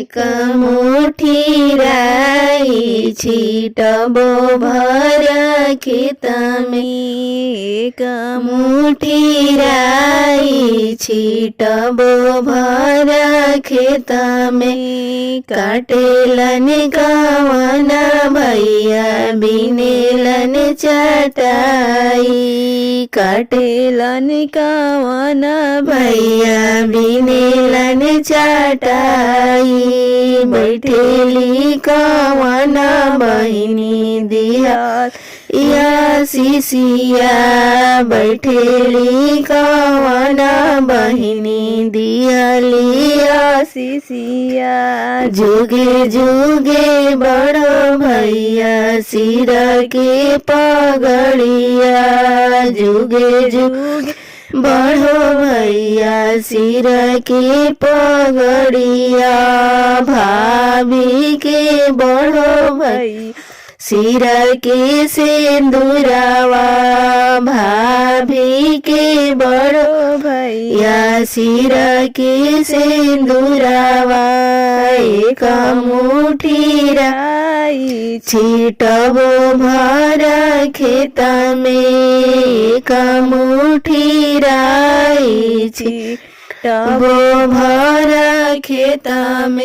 एक मुठी राई छिटबो भर खेत में। एक मुठी राई छिटबो भर खेत में। काटेलन कवन भैया बिनेलन चटाई। काटेलन कवन भैया बिनेलन चटाई। बैठेली कवन बहिनी दिया या सिसिया। बैठेली कवन बहिनी दिया सिसिया। जुगे जुगे बड़ो भैया सिर के पगड़िया। जुगे जुगे बड़ो भैया सिर के पगड़िया। भाभी के बड़ो भैया सिर के सिंदूरवा। भाभी के बड़ो भैया सिर के सिंदूरवा। एक मुठी राई छिटबो भर खेत में। एक मुठी राई छिटबो भर खेत में।